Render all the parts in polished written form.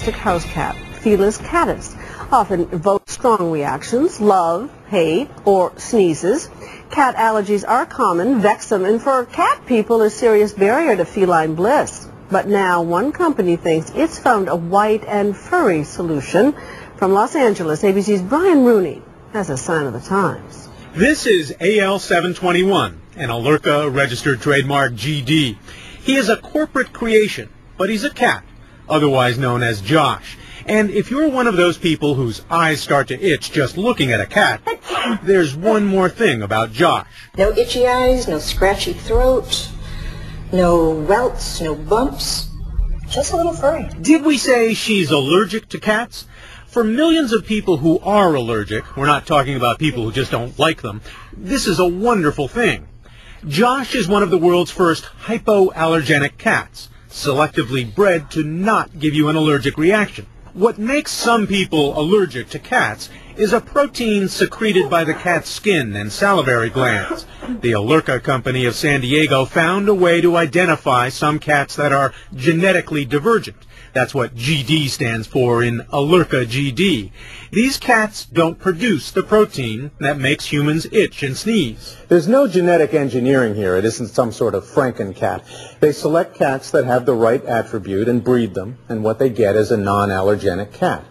house cat, Felis catus, often evoke strong reactions, love, hate, or sneezes. Cat allergies are common, vexum, and for cat people a serious barrier to feline bliss. But now one company thinks it's found a white and furry solution. From Los Angeles, ABC's Brian Rooney has a sign of the times. This is AL721, an ALLERCA registered trademark GD. He is a corporate creation, but he's a cat, otherwise known as Josh. And if you're one of those people whose eyes start to itch just looking at a cat, there's one more thing about Josh. No itchy eyes, no scratchy throat, no welts, no bumps, just a little furry. Did we say she's allergic to cats? For millions of people who are allergic, we're not talking about people who just don't like them, this is a wonderful thing. Josh is one of the world's first hypoallergenic cats, selectively bred to not give you an allergic reaction. What makes some people allergic to cats is a protein secreted by the cat's skin and salivary glands. The ALLERCA company of San Diego found a way to identify some cats that are genetically divergent. That's what GD stands for in ALLERCA GD. These cats don't produce the protein that makes humans itch and sneeze. There's no genetic engineering here. It isn't some sort of Franken-cat. They select cats that have the right attribute and breed them, and what they get is a non-allergenic cat.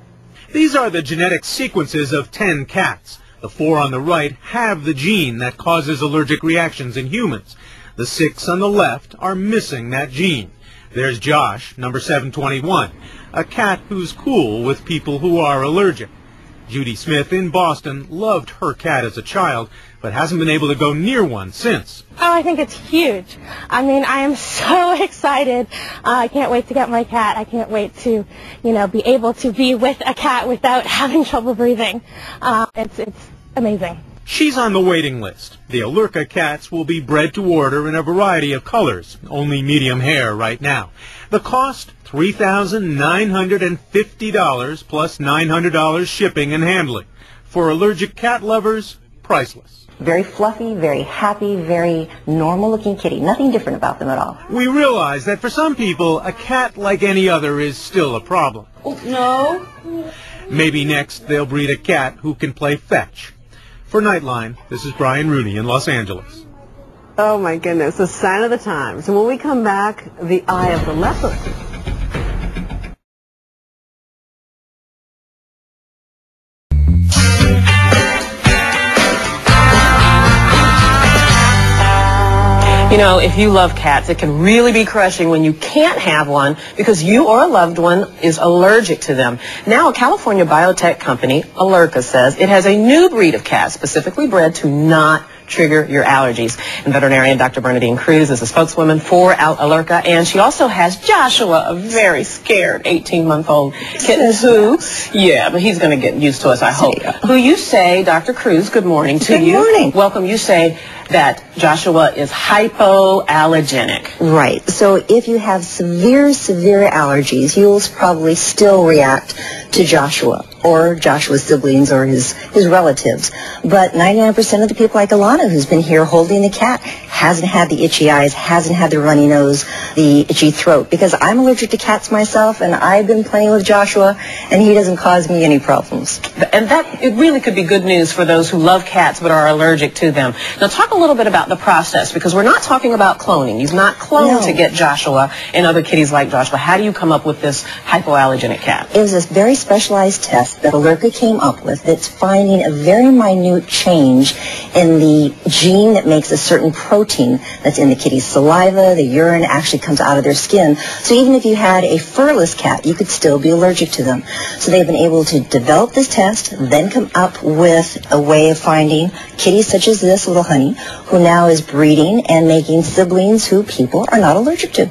These are the genetic sequences of 10 cats. The 4 on the right have the gene that causes allergic reactions in humans. The 6 on the left are missing that gene. There's Josh, number 721, a cat who's cool with people who are allergic. Judy Smith in Boston loved her cat as a child, but hasn't been able to go near one since. Oh, I think it's huge. I mean, I am so excited. I can't wait to get my cat. I can't wait to, be able to be with a cat without having trouble breathing. It's amazing. She's on the waiting list. The ALLERCA cats will be bred to order in a variety of colors, only medium hair right now. The cost, $3,950 plus $900 shipping and handling. For allergic cat lovers, priceless. Very fluffy, very happy, very normal-looking kitty. Nothing different about them at all. We realize that for some people, a cat like any other is still a problem. Oh, no. Maybe next they'll breed a cat who can play fetch. For Nightline, this is Brian Rooney in Los Angeles. Oh my goodness, a sign of the times. And when we come back, the eye of the leopard. If you love cats, it can really be crushing when you can't have one because you or a loved one is allergic to them. Now, a California biotech company, ALLERCA, says it has a new breed of cats specifically bred to not trigger your allergies. And veterinarian Dr. Bernadine Cruz is a spokeswoman for ALLERCA, and she also has Joshua, a very scared 18-month-old kitten who, but he's going to get used to us, I hope. Who you say, Dr. Cruz, good morning to you. Good morning. Welcome. You say that Joshua is hypoallergenic. Right. So if you have severe allergies, you'll probably still react to Joshua or Joshua's siblings or his relatives. But 99% of the people like Alana, who's been here holding the cat, hasn't had the itchy eyes, hasn't had the runny nose, the itchy throat. Because I'm allergic to cats myself, and I've been playing with Joshua, and he doesn't cause me any problems. And it really could be good news for those who love cats but are allergic to them. Now, talk a little bit about the process, because we're not talking about cloning. You've not cloned to get Joshua and other kitties like Joshua. How do you come up with this hypoallergenic cat? It was a very specialized test that ALLERCA came up with that's finding a very minute change in the gene that makes a certain protein that's in the kitty's saliva. The urine actually comes out of their skin. So even if you had a furless cat, you could still be allergic to them. So they've been able to develop this test, then come up with a way of finding kitties such as this little honey, who now is breeding and making siblings who people are not allergic to.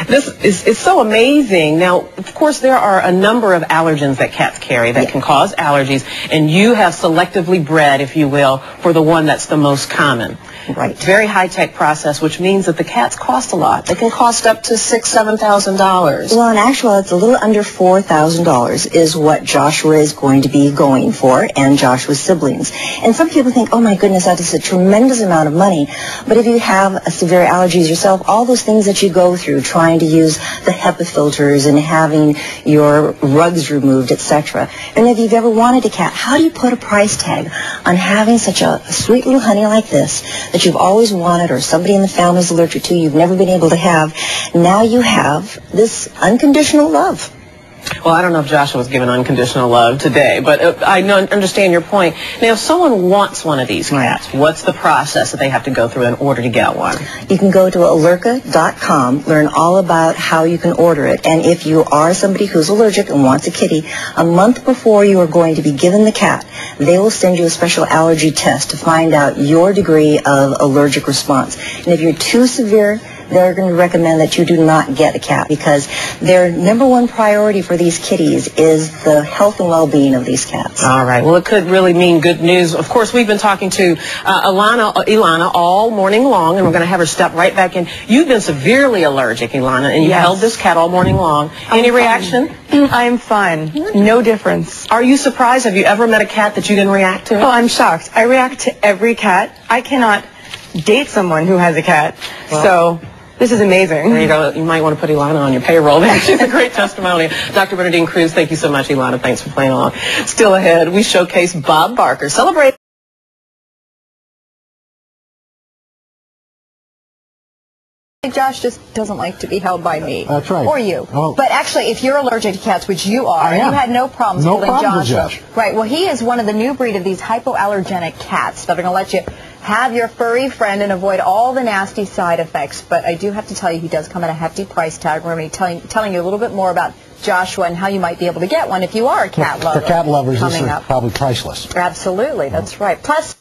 This is so amazing. Now, of course, there are a number of allergens that cats carry that can cause allergies, and you have selectively bred, if you will, for the one that's the most common. Right. Very high-tech process, which means that the cats cost a lot. They can cost up to $6,000, $7,000. Well, in actuality, it's a little under $4,000 is what Joshua is going to be going for, and Joshua's siblings. And some people think, oh my goodness, that is a tremendous amount of money. But if you have severe allergies yourself, all those things that you go through, trying to use the HEPA filters and having your rugs removed, etc. And if you've ever wanted a cat, how do you put a price tag on having such a sweet little honey like this that you've always wanted, or somebody in the family is allergic to, you've never been able to have? Now you have this unconditional love. Well, I don't know if Joshua was given unconditional love today, but I understand your point. Now, if someone wants one of these cats, what's the process that they have to go through in order to get one? You can go to ALLERCA.com, learn all about how you can order it. And if you are somebody who's allergic and wants a kitty, a month before you are going to be given the cat, they will send you a special allergy test to find out your degree of allergic response. And if you're too severe, they're going to recommend that you do not get a cat, because their number one priority for these kitties is the health and well-being of these cats. All right. Well, it could really mean good news. Of course, we've been talking to Ilana all morning long, and we're going to have her step right back in. You've been severely allergic, Ilana, and you held this cat all morning long. Any reaction? I'm fine. No difference. Are you surprised? Have you ever met a cat that you didn't react to? Oh, I'm shocked. I react to every cat. I cannot date someone who has a cat. So this is amazing. There you go. You might want to put Ilana on your payroll. She's a great testimonial. Dr. Bernadine Cruz, thank you so much, Ilana. Thanks for playing along. Still ahead, we showcase Bob Barker. Celebrate. Josh just doesn't like to be held by me. That's right. Or you. Oh. But actually, if you're allergic to cats, which you are, I am. you had no problems No holding problem with Josh. Josh. Right. Well, he is one of the new breed of these hypoallergenic cats that are going to let you have your furry friend and avoid all the nasty side effects. But I do have to tell you, he does come at a hefty price tag. We're going to be telling you a little bit more about Joshua and how you might be able to get one if you are a cat lover. For cat lovers, this is up. probably priceless. Absolutely. That's right. Plus,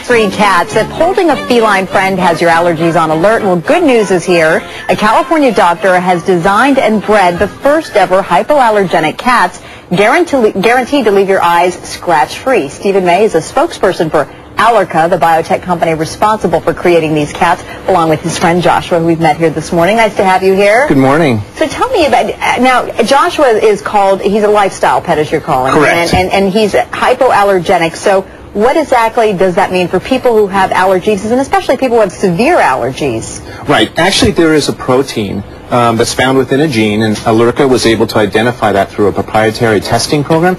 Free cats. If holding a feline friend has your allergies on alert, well, good news is here. A California doctor has designed and bred the first ever hypoallergenic cats, guaranteed to leave your eyes scratch-free. Stephen May is a spokesperson for ALLERCA, the biotech company responsible for creating these cats, along with his friend Joshua, who we've met here this morning. Nice to have you here. Good morning. So tell me about, now, Joshua is called, he's a lifestyle pet, as you're calling him. Correct. And he's hypoallergenic. So what exactly does that mean for people who have allergies, and especially people who have severe allergies? Right. Actually, there is a protein that's found within a gene, and ALLERCA was able to identify that through a proprietary testing program.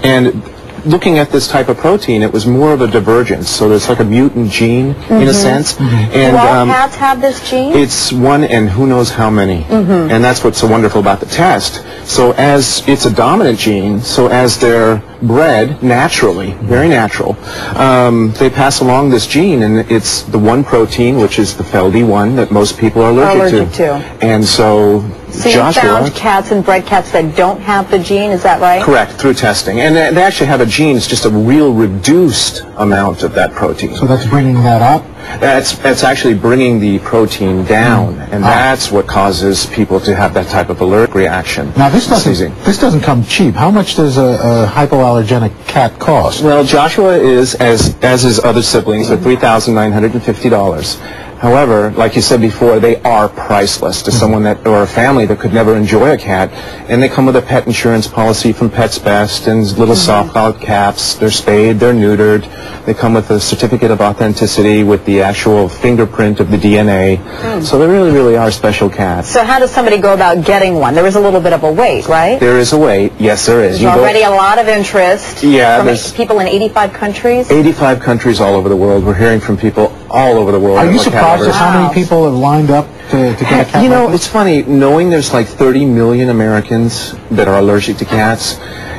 And looking at this type of protein, it was more of a divergence. So there's like a mutant gene, in a sense. And do all cats have this gene? It's one in who knows how many. And that's what's so wonderful about the test. So as it's a dominant gene, so as they're bred naturally, very natural, they pass along this gene, and it's the one protein, which is the FeLD1, that most people are allergic to. And so you found cats and bred cats that don't have the gene, is that right? Correct, through testing. And they actually have a gene, it's just a real reduced amount of that protein. So that's bringing that up? That's actually bringing the protein down, and that's what causes people to have that type of allergic reaction. Now this doesn't come cheap. How much does a hypoallergenic cat cost? Well, Joshua is, as his other siblings, at $3,950. However, like you said before, they are priceless to someone that, or a family that could never enjoy a cat. And they come with a pet insurance policy from Pets Best and little soft cloud caps. They're spayed, they're neutered. They come with a certificate of authenticity with the actual fingerprint of the DNA. So they really, really are special cats. So how does somebody go about getting one? There is a little bit of a wait, right? There is a wait. Yes, there is. There's already a lot of interest from people in 85 countries? 85 countries all over the world. We're hearing from people all over the world. Are you surprised at how many people have lined up to get a cat? You know, it's funny, knowing there's like 30 million Americans that are allergic to cats,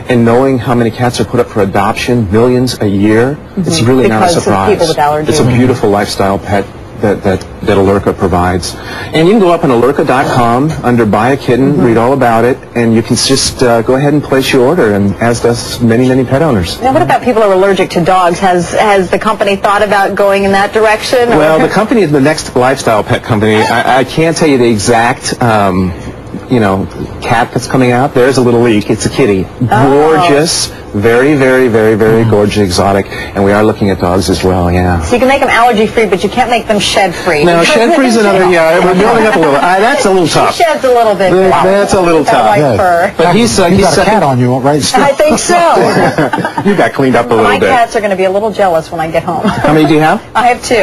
and knowing how many cats are put up for adoption, millions a year, it's really not a surprise. Of people with allergies. It's a beautiful lifestyle pet that ALLERCA provides. And you can go up on ALLERCA.com under Buy a Kitten, read all about it, and you can just go ahead and place your order, and as does many, many pet owners. Now, what about people who are allergic to dogs? Has the company thought about going in that direction? Well, the company is the next lifestyle pet company. I can't tell you the exact cat that's coming out. There's a little leak. It's a kitty. Gorgeous, Very, very, very, very gorgeous, exotic, and we are looking at dogs as well, yeah. So you can make them allergy-free, but you can't make them shed-free. No, shed-free is another, yeah, we're building up a little. That's a little tough. He sheds a little bit. That's a little tough. White fur. But he's got a cat on you, right? I think so. You got cleaned up a little My bit. cats are going to be a little jealous when I get home. How many do you have? I have two.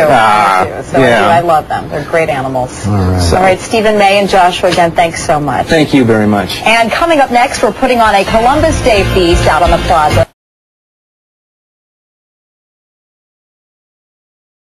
So yeah. I love them. They're great animals. All right. All right, Stephen, May, and Joshua, again, thanks so much. Thank you very much. And coming up next, we're putting on a Columbus Day feast out on the Plaza.